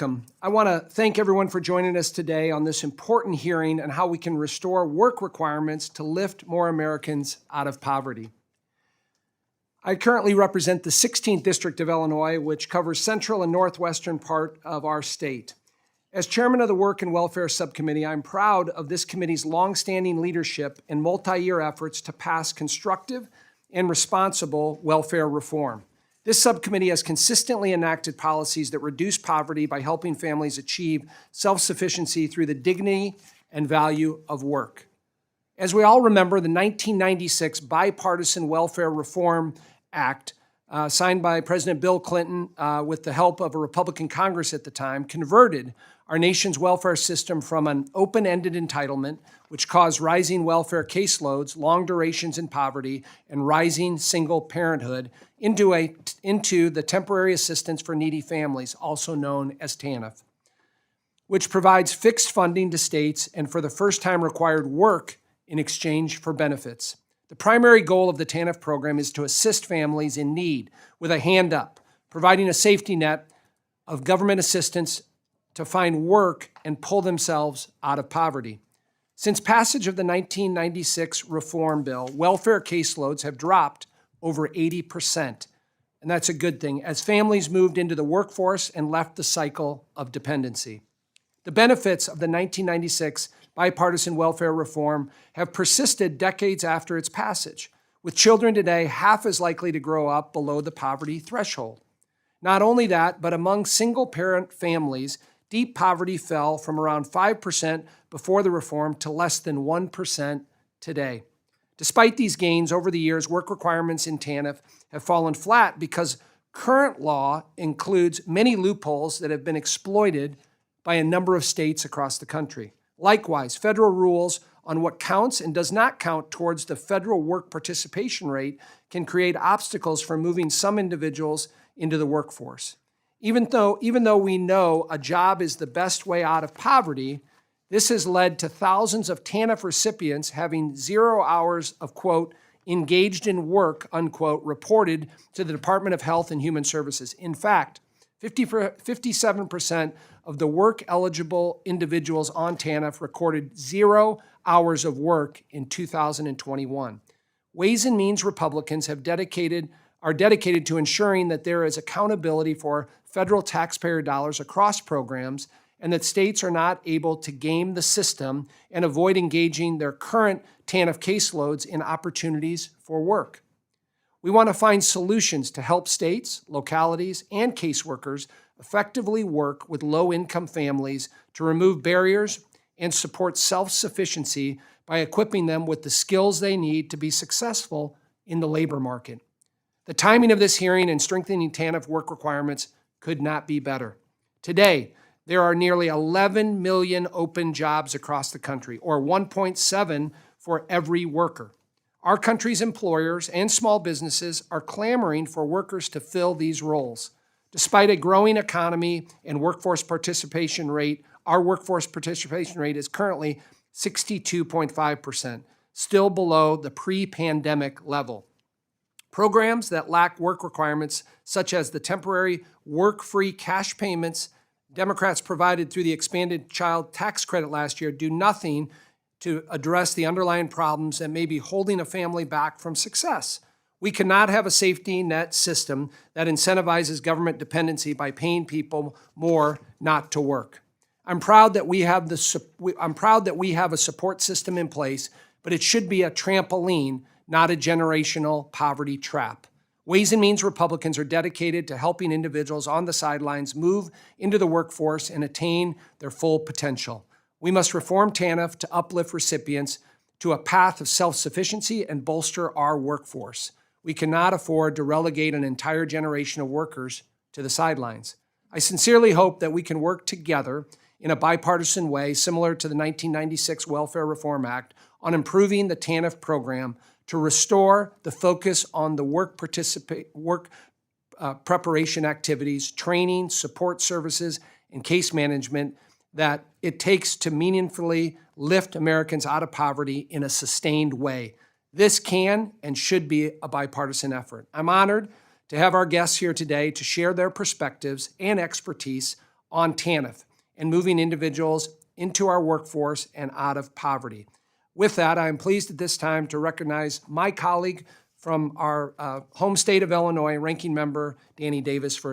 welcome. I want to thank everyone for joining us today on this important hearing on how we can restore work requirements to lift more Americans out of poverty. I currently represent the 16th District of Illinois, which covers central and northwestern part of our state. As chairman of the Work and Welfare Subcommittee, I'm proud of this committee's longstanding leadership and multi-year efforts to pass constructive and responsible welfare reform. This subcommittee has consistently enacted policies that reduce poverty by helping families achieve self-sufficiency through the dignity and value of work. As we all remember, the 1996 Bipartisan Welfare Reform Act, signed by President Bill Clinton with the help of a Republican Congress at the time, converted our nation's welfare system from an open-ended entitlement, which caused rising welfare caseloads, long durations in poverty, and rising single parenthood, into the Temporary Assistance for Needy Families, also known as TANF, which provides fixed funding to states and for the first time required work in exchange for benefits. The primary goal of the TANF program is to assist families in need with a hand up, providing a safety net of government assistance to find work and pull themselves out of poverty. Since passage of the 1996 Reform Bill, welfare caseloads have dropped over 80%, and that's a good thing, as families moved into the workforce and left the cycle of dependency. The benefits of the 1996 bipartisan welfare reform have persisted decades after its passage, with children today half as likely to grow up below the poverty threshold. Not only that, but among single-parent families, deep poverty fell from around 5% before the reform to less than 1% today. Despite these gains over the years, work requirements in TANF have fallen flat because current law includes many loopholes that have been exploited by a number of states across the country. Likewise, federal rules on what counts and does not count towards the federal work participation rate can create obstacles for moving some individuals into the workforce. Even though we know a job is the best way out of poverty, this has led to thousands of TANF recipients having 0 hours of, quote, engaged in work, unquote, reported to the Department of Health and Human Services. In fact, 57% of the work-eligible individuals on TANF recorded 0 hours of work in 2021. Ways and Means Republicans are dedicated to ensuring that there is accountability for federal taxpayer dollars across programs and that states are not able to game the system and avoid engaging their current TANF caseloads in opportunities for work. We want to find solutions to help states, localities, and caseworkers effectively work with low-income families to remove barriers and support self-sufficiency by equipping them with the skills they need to be successful in the labor market. The timing of this hearing and strengthening TANF work requirements could not be better. Today, there are nearly 11 million open jobs across the country, or 1.7 for every worker. Our country's employers and small businesses are clamoring for workers to fill these roles. Despite a growing economy and workforce participation rate, our workforce participation rate is currently 62.5%, still below the pre-pandemic level. Programs that lack work requirements, such as the temporary work-free cash payments Democrats provided through the expanded child tax credit last year, do nothing to address the underlying problems that may be holding a family back from success. We cannot have a safety net system that incentivizes government dependency by paying people more not to work. I'm proud that we have a support system in place, but it should be a trampoline, not a generational poverty trap. Ways and Means Republicans are dedicated to helping individuals on the sidelines move into the workforce and attain their full potential. We must reform TANF to uplift recipients to a path of self-sufficiency and bolster our workforce. We cannot afford to relegate an entire generation of workers to the sidelines. I sincerely hope that we can work together in a bipartisan way, similar to the 1996 Welfare Reform Act, on improving the TANF program to restore the focus on the work preparation activities, training, support services, and case management that it takes to meaningfully lift Americans out of poverty in a sustained way. This can and should be a bipartisan effort. I'm honored to have our guests here today to share their perspectives and expertise on TANF and moving individuals into our workforce and out of poverty. With that, I am pleased at this time to recognize my colleague from our home state of Illinois, Ranking Member Danny Davis, for